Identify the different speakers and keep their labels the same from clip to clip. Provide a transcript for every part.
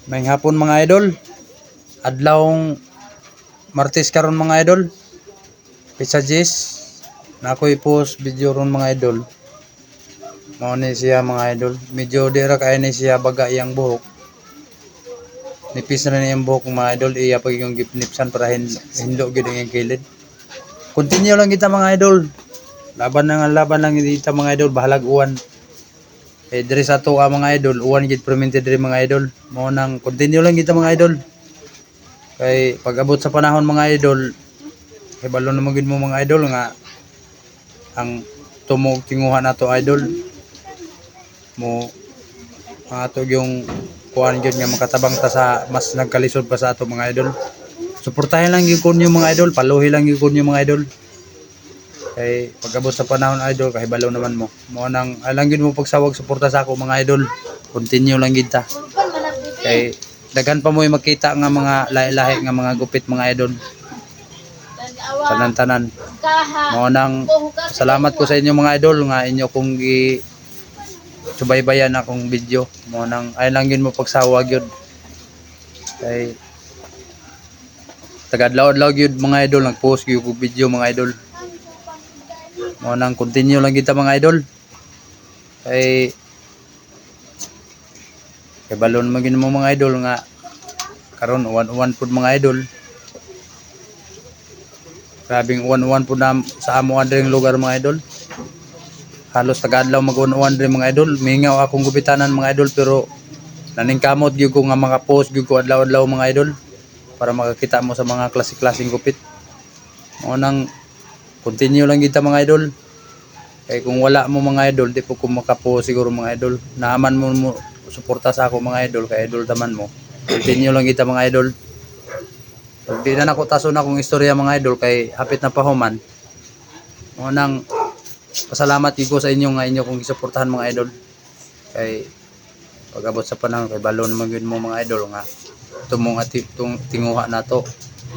Speaker 1: May hapon mga idol. Adlawng Martes karon mga idol. Pizza Jis. Na ako'y post video ron mga idol. Mao ni siya mga idol. Medyo dira kay ni siya baga iyang buhok. Nipis na niyang buhok mga idol. Iya pag yung gipnipsan para hinlo gid ang kilid. Continue lang kita mga idol. Laban lang kita mga idol. Bahalag uwan. Eh diri sa to mga idol, uwan gid permitted diri mga idol. Mo nang continue lang kita mga idol. Kay pag abot sa panahon mga idol, kay balo na gid mo mga idol nga ang tumog tinguhan nato idol mo ato yung kuan gyud nga makatabang ta sa mas nagkalisod pa sa ato mga idol. Suportahin lang gyud kunyo mga idol, paluhi lang gyud kunyo mga idol. Kay pag-abot sa panahon idol kay balaw naman mo. Mo nang alang gid mo pagsawag suporta sa ako mga idol. Continue lang gid ta. Kay daghan pa mo makita nga mga lahi-lahi nga mga gupit mga idol. Tanan-tanan. Mo nang salamat ko sa inyo mga idol nga inyo kong subaybayan akong video. Mo nang ay lang gid mo pagsawag gyud. Kay tagadlaw-adlaw gyud mga idol nag-post gyud og video mga idol. Mo nang continue lang kita mga idol. Kay balon magin mo mga idol nga karon uwan-uwan pud mga idol. Grabing uwan-uwan pud na sa amo adring lugar mga idol. Halos tagadlaw mag-uwan-uwan diri mga idol. Mingaw akong gupitanan mga idol pero naningkamot gyud ko nga mga post gyud ko adlaw-adlaw mga idol para makakita mo sa mga klase-klaseng gupit. Mo nang continue lang kita mga idol. Kaya kung wala mo mga idol, di po ko makapo siguro mga idol. Naaman mo suporta sa ako mga idol, kaya idol taman mo. Continue lang kita mga idol. Pag di na nakutaso na akong istorya mga idol, kay hapit na pahuman. Unang pasalamat ko sa inyo nga inyo kung isuportahan mga idol. Kay pag-abot sa panahon, kay balo naman yun mo mga idol nga. Tumong at tinguha na to.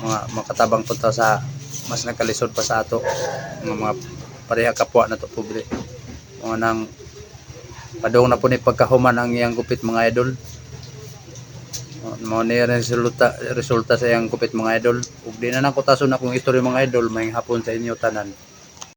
Speaker 1: Mga makatabang punta sa mas nagkalisod pa sa ato mga pareha kapwa na to pobre. Mga nang padong na po ni pagkahuman ang iyang gupit mga idol. Mao ni resulta sa iyang gupit mga idol. Ug di na nakutason akong istorya mga idol, may hapon sa inyo tanan.